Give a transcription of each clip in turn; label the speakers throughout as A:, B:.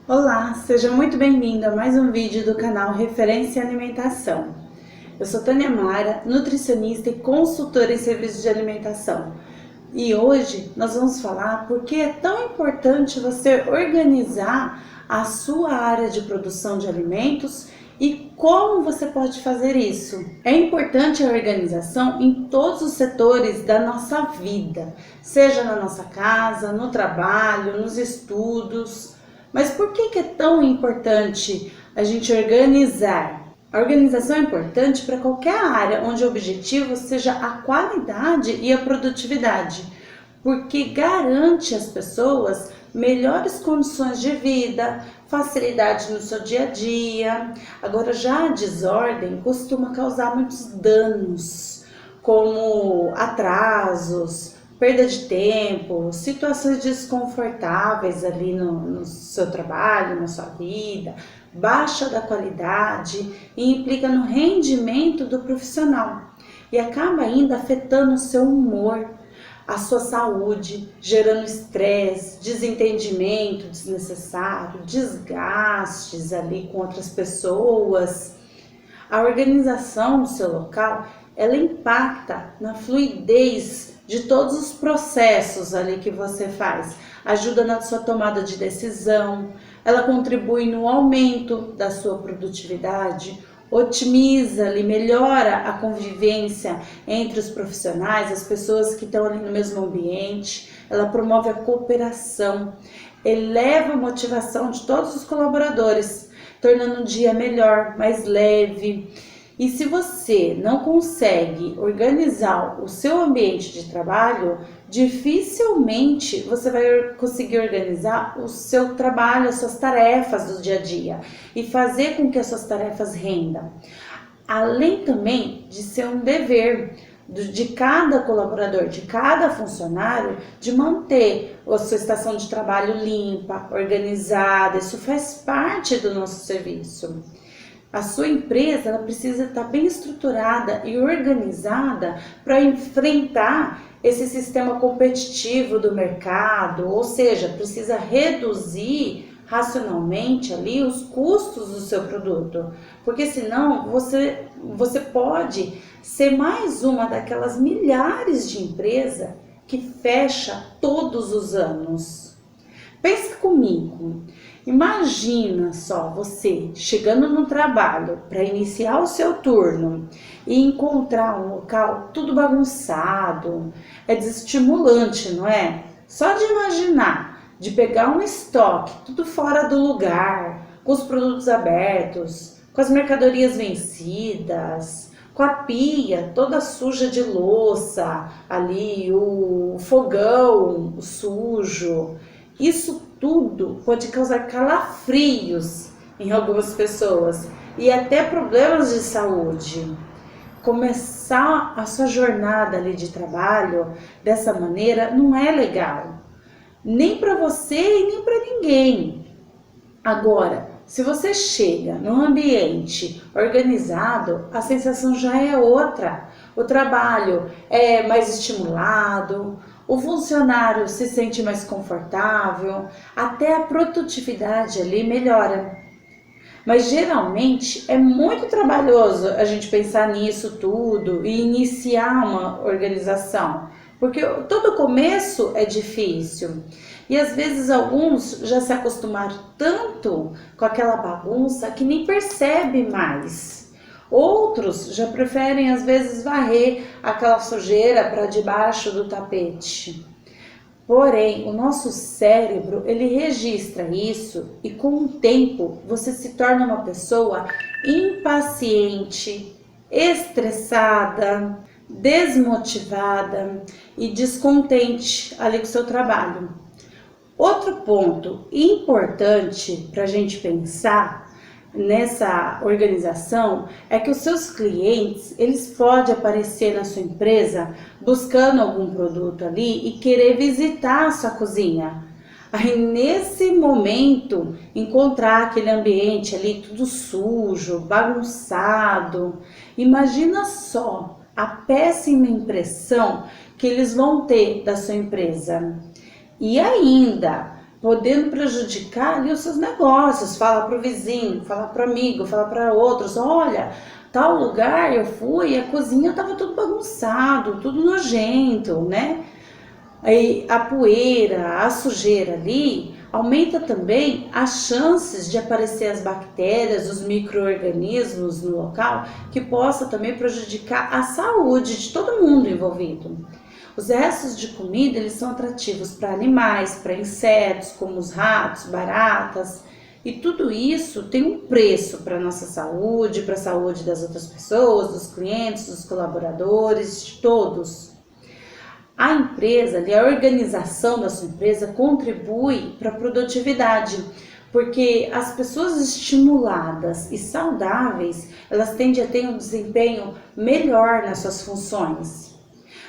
A: Olá, seja muito bem-vindo a mais um vídeo do canal Referência em Alimentação. Eu sou Tânia Mara, nutricionista e consultora em serviços de alimentação. E hoje nós vamos falar por que é tão importante você organizar a sua área de produção de alimentos e como você pode fazer isso. É importante a organização em todos os setores da nossa vida, seja na nossa casa, no trabalho, nos estudos. Mas por que é tão importante a gente organizar? A organização é importante para qualquer área onde o objetivo seja a qualidade e a produtividade, porque garante às pessoas melhores condições de vida, facilidade no seu dia a dia. Agora, já a desordem costuma causar muitos danos, como atrasos, perda de tempo, situações desconfortáveis ali no seu trabalho, na sua vida, baixa da qualidade e implica no rendimento do profissional e acaba ainda afetando o seu humor, a sua saúde, gerando estresse, desentendimento desnecessário, desgastes ali com outras pessoas. A organização do seu local, ela impacta na fluidez de todos os processos ali que você faz, ajuda na sua tomada de decisão, ela contribui no aumento da sua produtividade, otimiza ali, melhora a convivência entre os profissionais, as pessoas que estão ali no mesmo ambiente, ela promove a cooperação, eleva a motivação de todos os colaboradores, tornando o dia melhor, mais leve. E se você não consegue organizar o seu ambiente de trabalho, dificilmente você vai conseguir organizar o seu trabalho, as suas tarefas do dia a dia e fazer com que as suas tarefas rendam. Além também de ser um dever de cada colaborador, de cada funcionário, de manter a sua estação de trabalho limpa, organizada. Isso faz parte do nosso serviço. A sua empresa, ela precisa estar bem estruturada e organizada para enfrentar esse sistema competitivo do mercado, ou seja, precisa reduzir racionalmente ali os custos do seu produto, porque senão você pode ser mais uma daquelas milhares de empresas que fecha todos os anos. Pensa comigo. Imagina só você chegando no trabalho para iniciar o seu turno e encontrar um local tudo bagunçado. É desestimulante, não é? Só de imaginar, de pegar um estoque tudo fora do lugar, com os produtos abertos, com as mercadorias vencidas, com a pia toda suja de louça, ali o fogão sujo. Isso tudo pode causar calafrios em algumas pessoas e até problemas de saúde. Começar a sua jornada ali de trabalho dessa maneira não é legal, nem para você e nem para ninguém. Agora, se você chega num ambiente organizado, a sensação já é outra. O trabalho é mais estimulado, o funcionário se sente mais confortável, até a produtividade ali melhora. Mas geralmente é muito trabalhoso a gente pensar nisso tudo e iniciar uma organização, porque todo começo é difícil. E às vezes alguns já se acostumaram tanto com aquela bagunça que nem percebe mais. Outros já preferem às vezes varrer aquela sujeira para debaixo do tapete. Porém, o nosso cérebro, ele registra isso e com o tempo você se torna uma pessoa impaciente, estressada, desmotivada e descontente ali com o seu trabalho. Outro ponto importante para a gente pensar nessa organização é que os seus clientes, eles podem aparecer na sua empresa buscando algum produto ali e querer visitar a sua cozinha. Aí nesse momento, encontrar aquele ambiente ali tudo sujo, bagunçado, imagina só a péssima impressão que eles vão ter da sua empresa. E ainda podendo prejudicar ali os seus negócios. Fala para o vizinho, fala para o amigo, fala para outros, olha, tal lugar eu fui, a cozinha estava tudo bagunçado, tudo nojento, né? Aí a poeira, a sujeira ali aumenta também as chances de aparecer as bactérias, os micro-organismos no local, que possa também prejudicar a saúde de todo mundo envolvido. Os restos de comida, eles são atrativos para animais, para insetos, como os ratos, baratas, e tudo isso tem um preço para a nossa saúde, para a saúde das outras pessoas, dos clientes, dos colaboradores, de todos. A empresa, a organização da sua empresa contribui para a produtividade, porque as pessoas estimuladas e saudáveis, elas tendem a ter um desempenho melhor nas suas funções.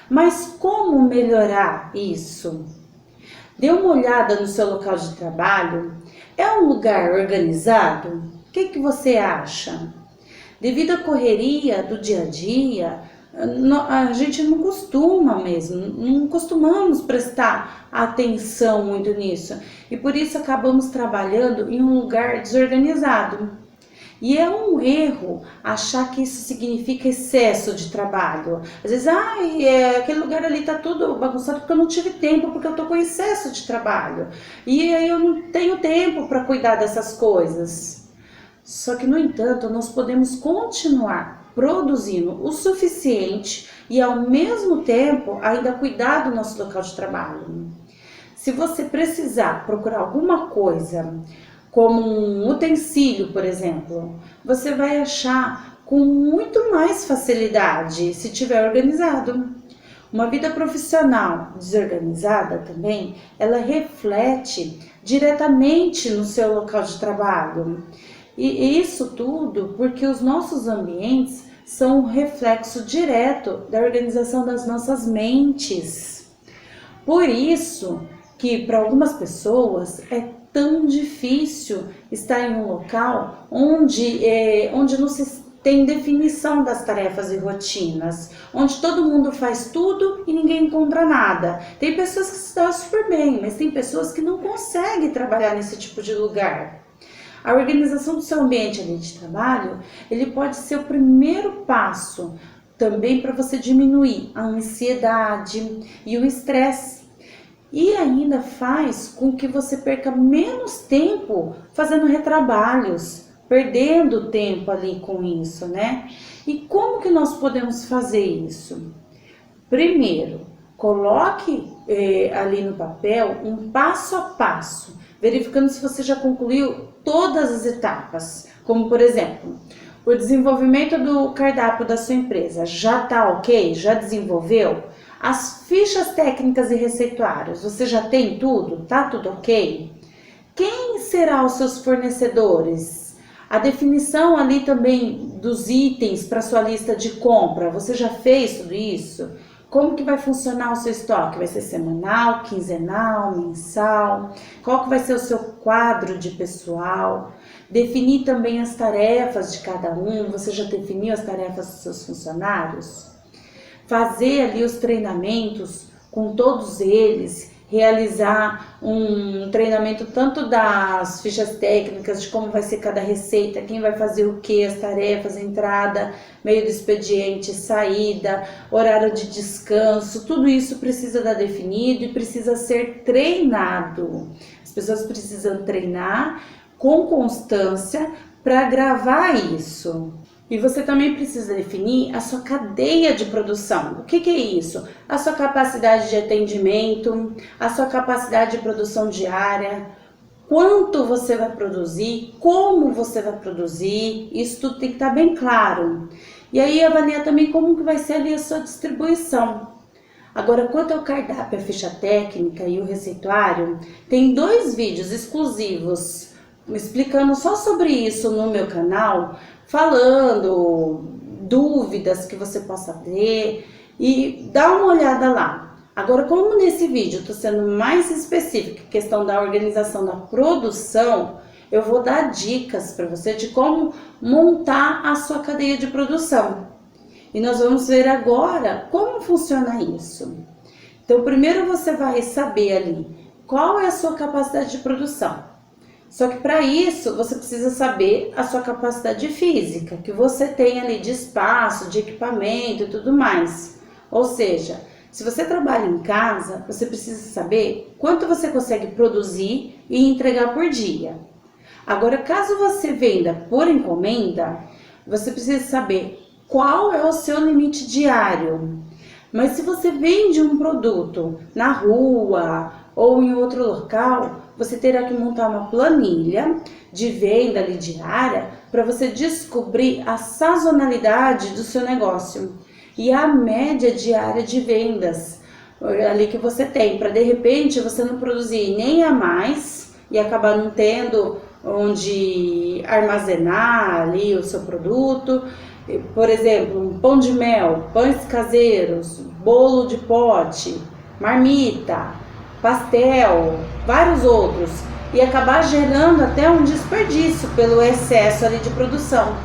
A: Mas como melhorar isso? Dê uma olhada no seu local de trabalho. É um lugar organizado? O que você acha? Devido à correria do dia a dia, a gente não costuma mesmo, não costumamos prestar atenção muito nisso. E por isso acabamos trabalhando em um lugar desorganizado. E é um erro achar que isso significa excesso de trabalho. Às vezes, aquele lugar ali tá tudo bagunçado porque eu não tive tempo, porque eu tô com excesso de trabalho. E aí eu não tenho tempo para cuidar dessas coisas. Só que, no entanto, nós podemos continuar produzindo o suficiente e, ao mesmo tempo, ainda cuidar do nosso local de trabalho. Se você precisar procurar alguma coisa, como um utensílio, por exemplo, você vai achar com muito mais facilidade se tiver organizado. Uma vida profissional desorganizada também, ela reflete diretamente no seu local de trabalho. E isso tudo porque os nossos ambientes são um reflexo direto da organização das nossas mentes. Por isso que para algumas pessoas é tão difícil estar em um local onde não se tem definição das tarefas e rotinas, onde todo mundo faz tudo e ninguém encontra nada. Tem pessoas que se dão super bem, mas tem pessoas que não conseguem trabalhar nesse tipo de lugar. A organização do seu ambiente ali de trabalho, ele pode ser o primeiro passo também para você diminuir a ansiedade e o estresse. E ainda faz com que você perca menos tempo fazendo retrabalhos, perdendo tempo ali com isso, né? E como que nós podemos fazer isso? Primeiro, coloque ali no papel um passo a passo, verificando se você já concluiu todas as etapas. Como, por exemplo, o desenvolvimento do cardápio da sua empresa já está ok? Já desenvolveu? As fichas técnicas e receituários, você já tem tudo? Tá tudo ok? Quem serão os seus fornecedores? A definição ali também dos itens para sua lista de compra, você já fez tudo isso? Como que vai funcionar o seu estoque? Vai ser semanal, quinzenal, mensal? Qual que vai ser o seu quadro de pessoal? Definir também as tarefas de cada um, você já definiu as tarefas dos seus funcionários? Fazer ali os treinamentos com todos eles, realizar um treinamento tanto das fichas técnicas, de como vai ser cada receita, quem vai fazer o que, as tarefas, entrada, meio do expediente, saída, horário de descanso, tudo isso precisa estar definido e precisa ser treinado. As pessoas precisam treinar com constância para gravar isso. E você também precisa definir a sua cadeia de produção. O que é isso? A sua capacidade de atendimento, a sua capacidade de produção diária, quanto você vai produzir, como você vai produzir, isso tudo tem que estar bem claro. E aí avaliar também como que vai ser ali a sua distribuição. Agora, quanto ao cardápio, a ficha técnica e o receituário, tem 2 vídeos exclusivos explicando só sobre isso no meu canal, falando dúvidas que você possa ter, e dá uma olhada lá. Agora, como nesse vídeo eu estou sendo mais específica, questão da organização da produção, eu vou dar dicas para você de como montar a sua cadeia de produção. E nós vamos ver agora como funciona isso. Então, primeiro você vai saber ali qual é a sua capacidade de produção. Só que para isso você precisa saber a sua capacidade física, que você tem ali de espaço, de equipamento e tudo mais. Ou seja, se você trabalha em casa, você precisa saber quanto você consegue produzir e entregar por dia. Agora, caso você venda por encomenda, você precisa saber qual é o seu limite diário. Mas se você vende um produto na rua ou em outro local, você terá que montar uma planilha de venda ali diária para você descobrir a sazonalidade do seu negócio e a média diária de vendas ali que você tem, para de repente você não produzir nem a mais e acabar não tendo onde armazenar ali o seu produto. Por exemplo, um pão de mel, pães caseiros, bolo de pote, marmita, pastel, vários outros, e acabar gerando até um desperdício pelo excesso ali de produção.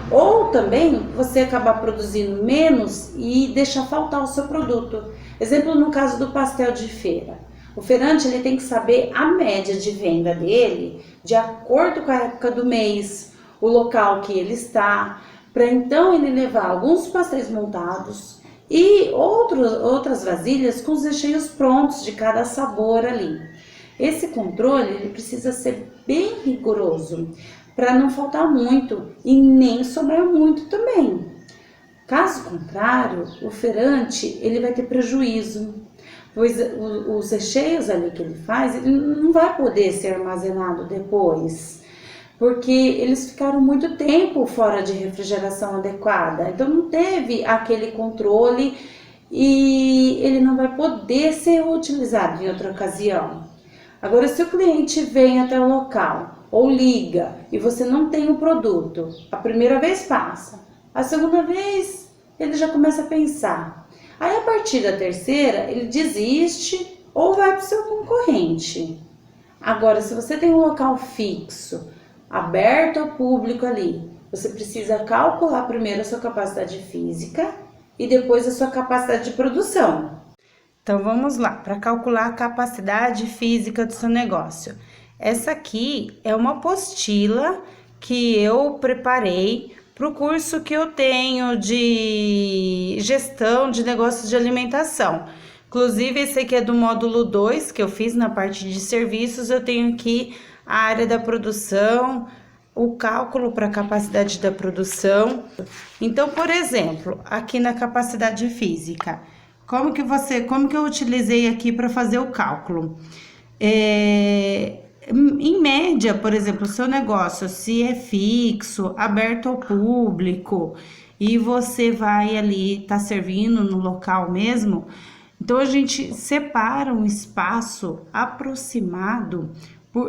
A: Ou também você acabar produzindo menos e deixar faltar o seu produto. Exemplo no caso do pastel de feira. O feirante ele tem que saber a média de venda dele de acordo com a época do mês, o local que ele está, para então ele levar alguns pastéis montados e outras vasilhas com os recheios prontos de cada sabor ali. Esse controle ele precisa ser bem rigoroso para não faltar muito e nem sobrar muito também. Caso contrário, o feirante ele vai ter prejuízo, pois os recheios ali que ele faz, ele não vai poder ser armazenado depois, porque eles ficaram muito tempo fora de refrigeração adequada, então não teve aquele controle e ele não vai poder ser utilizado em outra ocasião. Agora, se o cliente vem até o local ou liga e você não tem o produto, a primeira vez passa, a segunda vez ele já começa a pensar. Aí a partir da terceira ele desiste ou vai para o seu concorrente. Agora, se você tem um local fixo, aberto ao público ali, você precisa calcular primeiro a sua capacidade física e depois a sua capacidade de produção. Então vamos lá, para calcular a capacidade física do seu negócio. Essa aqui é uma apostila que eu preparei para o curso que eu tenho de gestão de negócios de alimentação. Inclusive, esse aqui é do módulo 2, que eu fiz na parte de serviços. Eu tenho aqui a área da produção, o cálculo para a capacidade da produção. Então, por exemplo, aqui na capacidade física, como que eu utilizei aqui para fazer o cálculo? Em média, por exemplo, o seu negócio, se é fixo, aberto ao público, e você vai ali, tá servindo no local mesmo, então a gente separa um espaço aproximado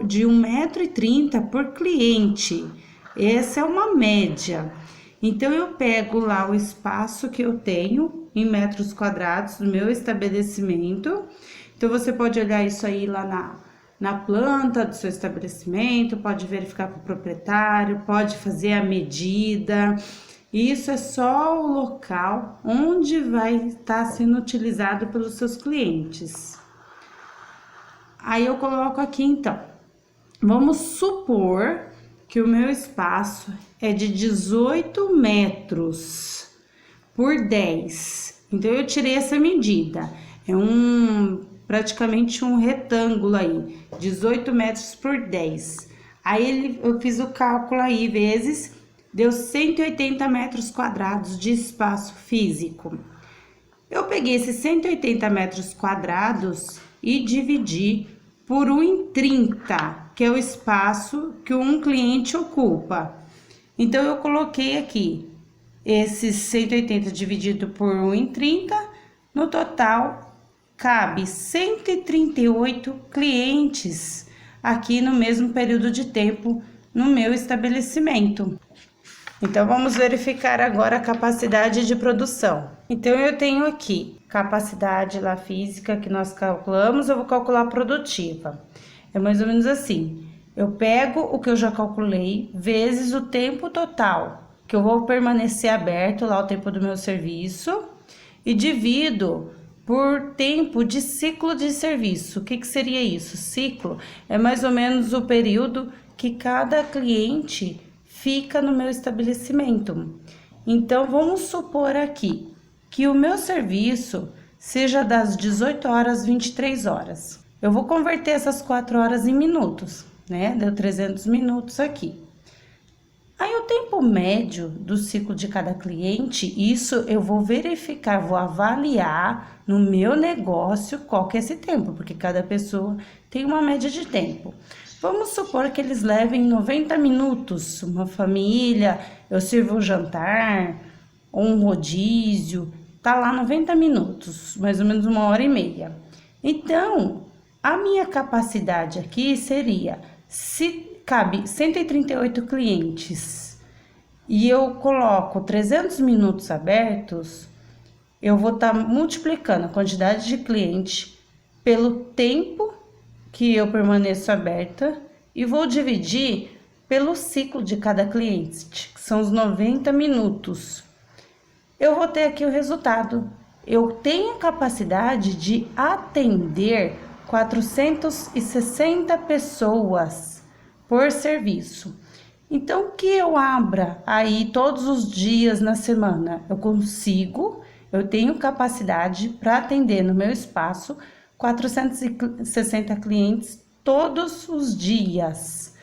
A: de 1,30 m por cliente. Essa é uma média. Então eu pego lá o espaço que eu tenho em metros quadrados do meu estabelecimento. Então você pode olhar isso aí lá na planta do seu estabelecimento, pode verificar com o proprietário, pode fazer a medida. Isso é só o local onde vai estar sendo utilizado pelos seus clientes. Aí eu coloco aqui então, vamos supor que o meu espaço é de 18 metros por 10. Então eu tirei essa medida, é praticamente um retângulo aí, 18 metros por 10. Aí eu fiz o cálculo aí, vezes, deu 180 metros quadrados de espaço físico. Eu peguei esses 180 metros quadrados e dividi por 1,30, que é o espaço que um cliente ocupa. Então, eu coloquei aqui esses 180 dividido por 1,30, no total cabe 138 clientes aqui no mesmo período de tempo no meu estabelecimento. Então, vamos verificar agora a capacidade de produção. Então, eu tenho aqui capacidade lá física que nós calculamos, eu vou calcular a produtiva. É mais ou menos assim, eu pego o que eu já calculei, vezes o tempo total, que eu vou permanecer aberto lá o tempo do meu serviço, e divido por tempo de ciclo de serviço. O que seria isso? Ciclo é mais ou menos o período que cada cliente fica no meu estabelecimento. Então, vamos supor aqui que o meu serviço seja das 18 horas às 23 horas. Eu vou converter essas 4 horas em minutos, né? Deu 300 minutos aqui. Aí o tempo médio do ciclo de cada cliente, isso eu vou verificar, vou avaliar no meu negócio qual que é esse tempo, porque cada pessoa tem uma média de tempo. Vamos supor que eles levem 90 minutos, uma família, eu sirvo um jantar, ou um rodízio, tá lá 90 minutos, mais ou menos 1h30. Então, a minha capacidade aqui seria, se cabe 138 clientes e eu coloco 300 minutos abertos, eu vou estar multiplicando a quantidade de cliente pelo tempo que eu permaneço aberta e vou dividir pelo ciclo de cada cliente, que são os 90 minutos. Eu vou ter aqui o resultado. Eu tenho capacidade de atender 460 pessoas por serviço. Então, que eu abra aí todos os dias na semana, eu tenho capacidade para atender no meu espaço 460 clientes todos os dias.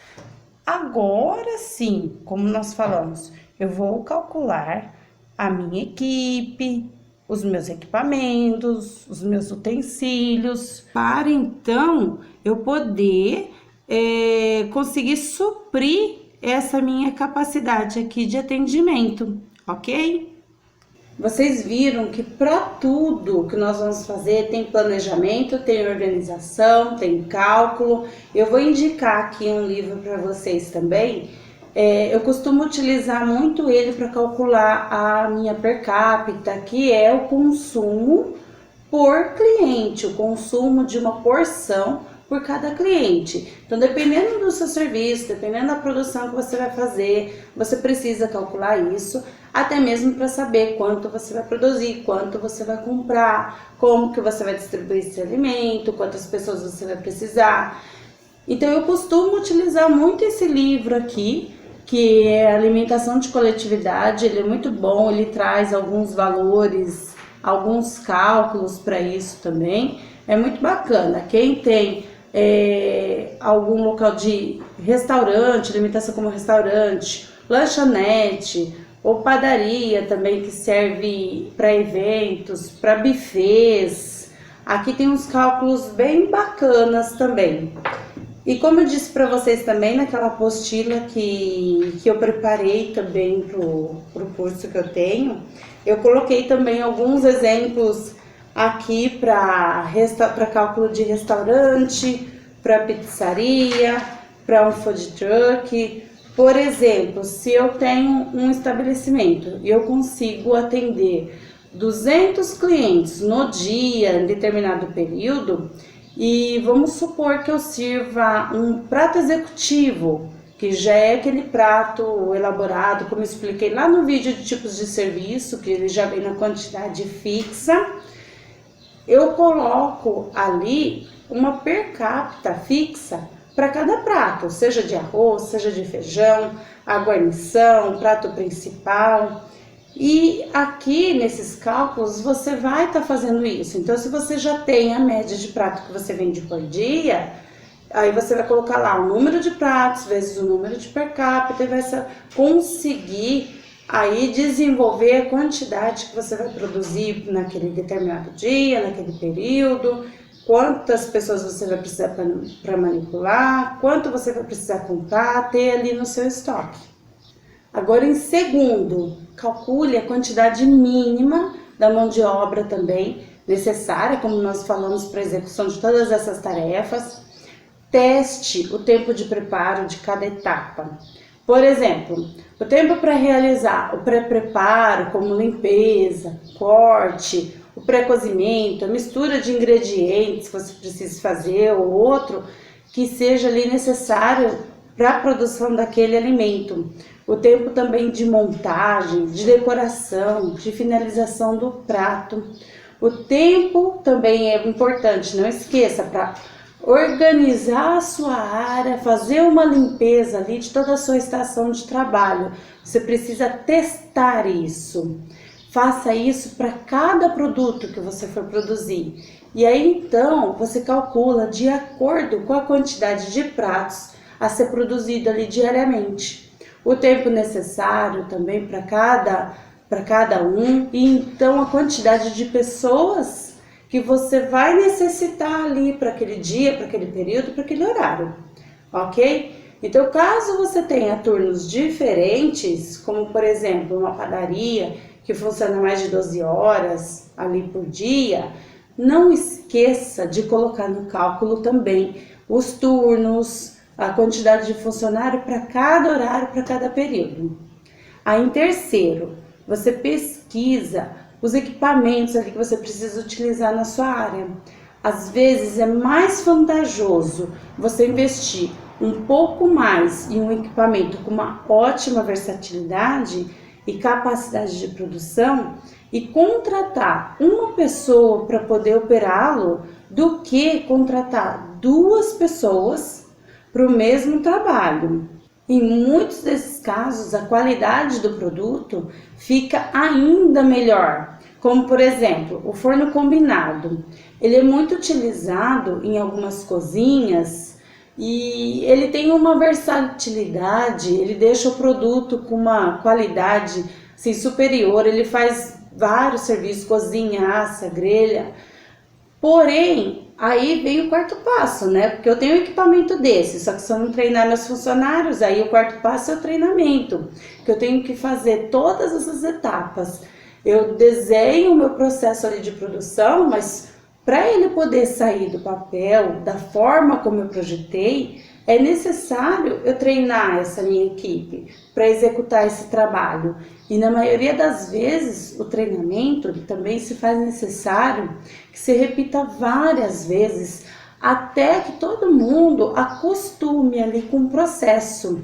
A: Agora sim, como nós falamos, eu vou calcular a minha equipe, os meus equipamentos, os meus utensílios, para então eu poder conseguir suprir essa minha capacidade aqui de atendimento, ok? Vocês viram que para tudo que nós vamos fazer tem planejamento, tem organização, tem cálculo. Eu vou indicar aqui um livro para vocês também. Eu costumo utilizar muito ele para calcular a minha per capita, que é o consumo por cliente, o consumo de uma porção por cada cliente. Então, dependendo do seu serviço, dependendo da produção que você vai fazer, você precisa calcular isso, até mesmo para saber quanto você vai produzir, quanto você vai comprar, como que você vai distribuir esse alimento, quantas pessoas você vai precisar. Então, eu costumo utilizar muito esse livro aqui, que é Alimentação de Coletividade. Ele é muito bom, ele traz alguns valores, alguns cálculos para isso também. É muito bacana. Quem tem algum local de restaurante, alimentação como restaurante, lanchonete ou padaria também, que serve para eventos, para buffets, aqui tem uns cálculos bem bacanas também. E como eu disse para vocês também naquela apostila que eu preparei também pro curso que eu tenho, eu coloquei também alguns exemplos aqui para cálculo de restaurante, para pizzaria, para um food truck. Por exemplo, se eu tenho um estabelecimento e eu consigo atender 200 clientes no dia, em determinado período, e vamos supor que eu sirva um prato executivo, que já é aquele prato elaborado, como eu expliquei lá no vídeo de tipos de serviço, que ele já vem na quantidade fixa. Eu coloco ali uma per capita fixa para cada prato, seja de arroz, seja de feijão, a guarnição, prato principal. E aqui nesses cálculos você vai estar fazendo isso. Então, se você já tem a média de prato que você vende por dia, aí você vai colocar lá o número de pratos vezes o número de per capita e vai conseguir aí desenvolver a quantidade que você vai produzir naquele determinado dia, naquele período, quantas pessoas você vai precisar para manipular, quanto você vai precisar comprar, ter ali no seu estoque. Agora, em segundo, calcule a quantidade mínima da mão de obra também necessária, como nós falamos, para a execução de todas essas tarefas. Teste o tempo de preparo de cada etapa. Por exemplo, o tempo para realizar o pré-preparo, como limpeza, corte, o pré-cozimento, a mistura de ingredientes que você precisa fazer ou outro que seja ali necessário para a produção daquele alimento. O tempo também de montagem, de decoração, de finalização do prato. O tempo também é importante, não esqueça, para organizar a sua área, fazer uma limpeza ali de toda a sua estação de trabalho. Você precisa testar isso. Faça isso para cada produto que você for produzir. E aí então você calcula de acordo com a quantidade de pratos a ser produzido ali diariamente. O tempo necessário também para cada um, e então a quantidade de pessoas que você vai necessitar ali para aquele dia, para aquele período, para aquele horário, ok? Então, caso você tenha turnos diferentes, como por exemplo uma padaria que funciona mais de 12 horas ali por dia, não esqueça de colocar no cálculo também os turnos, a quantidade de funcionário para cada horário, para cada período. Aí, em terceiro, você pesquisa os equipamentos ali que você precisa utilizar na sua área. Às vezes é mais vantajoso você investir um pouco mais em um equipamento com uma ótima versatilidade e capacidade de produção e contratar uma pessoa para poder operá-lo do que contratar 2 pessoas para o mesmo trabalho. Em muitos desses casos, a qualidade do produto fica ainda melhor, como por exemplo, o forno combinado. Ele é muito utilizado em algumas cozinhas e ele tem uma versatilidade, ele deixa o produto com uma qualidade assim, superior, ele faz vários serviços, cozinha, assa, grelha. Porém, aí vem o quarto passo, né? Porque eu tenho um equipamento desse, só que se eu não treinar meus funcionários, aí o quarto passo é o treinamento, que eu tenho que fazer todas essas etapas. Eu desenho o meu processo ali de produção, mas para ele poder sair do papel, da forma como eu projetei, é necessário eu treinar essa minha equipe para executar esse trabalho. E na maioria das vezes, o treinamento também se faz necessário que se repita várias vezes, até que todo mundo acostume ali com o processo.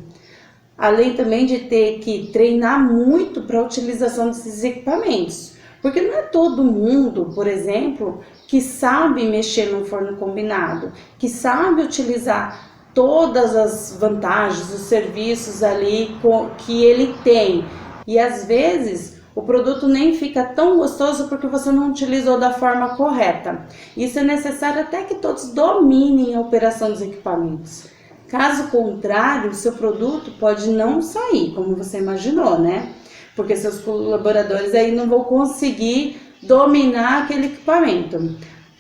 A: Além também de ter que treinar muito para a utilização desses equipamentos. Porque não é todo mundo, por exemplo, que sabe mexer no forno combinado, que sabe utilizar todas as vantagens, os serviços ali que ele tem. E às vezes o produto nem fica tão gostoso porque você não utilizou da forma correta. Isso é necessário até que todos dominem a operação dos equipamentos. Caso contrário, o seu produto pode não sair como você imaginou, né? Porque seus colaboradores aí não vão conseguir dominar aquele equipamento.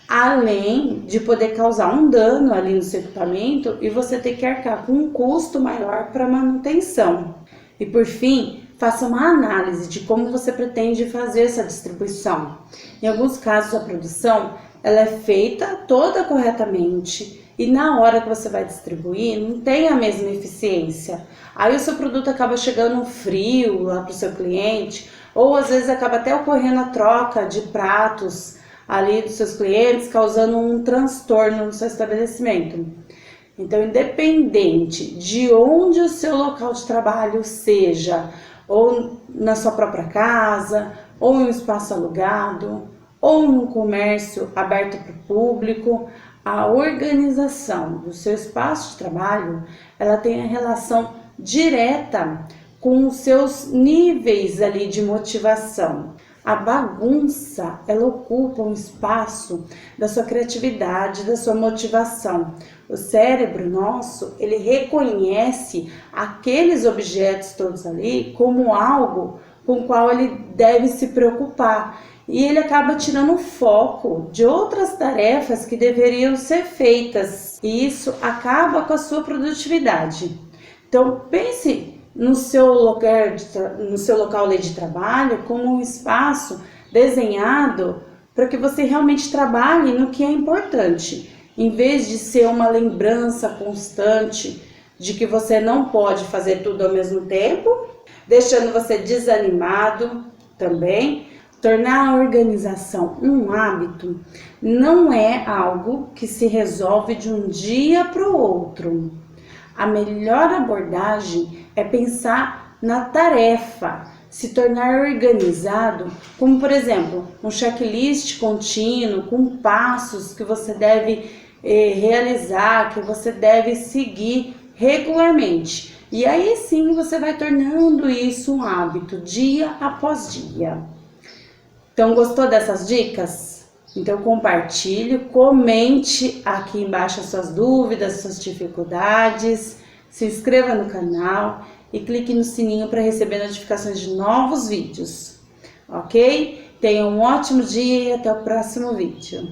A: Além de poder causar um dano ali no seu equipamento e você ter que arcar com um custo maior para manutenção. E por fim, faça uma análise de como você pretende fazer essa distribuição. Em alguns casos, a produção ela é feita toda corretamente e na hora que você vai distribuir não tem a mesma eficiência. Aí o seu produto acaba chegando frio lá para o seu cliente, ou às vezes acaba até ocorrendo a troca de pratos ali dos seus clientes, causando um transtorno no seu estabelecimento. Então, independente de onde o seu local de trabalho seja, ou na sua própria casa, ou em um espaço alugado, ou num comércio aberto para o público, a organização do seu espaço de trabalho, ela tem a relação direta com os seus níveis ali de motivação. A bagunça, ela ocupa um espaço da sua criatividade, da sua motivação. O cérebro nosso, ele reconhece aqueles objetos todos ali como algo com o qual ele deve se preocupar. E ele acaba tirando o foco de outras tarefas que deveriam ser feitas. E isso acaba com a sua produtividade. Então, pense no seu local de trabalho como um espaço desenhado para que você realmente trabalhe no que é importante, em vez de ser uma lembrança constante de que você não pode fazer tudo ao mesmo tempo, deixando você desanimado também. Tornar a organização um hábito não é algo que se resolve de um dia para o outro. A melhor abordagem é pensar na tarefa, se tornar organizado, como por exemplo, um checklist contínuo com passos que você deve realizar, que você deve seguir regularmente. E aí sim você vai tornando isso um hábito, dia após dia. Então, gostou dessas dicas? Então compartilhe, comente aqui embaixo as suas dúvidas, suas dificuldades, se inscreva no canal e clique no sininho para receber notificações de novos vídeos, ok? Tenha um ótimo dia e até o próximo vídeo.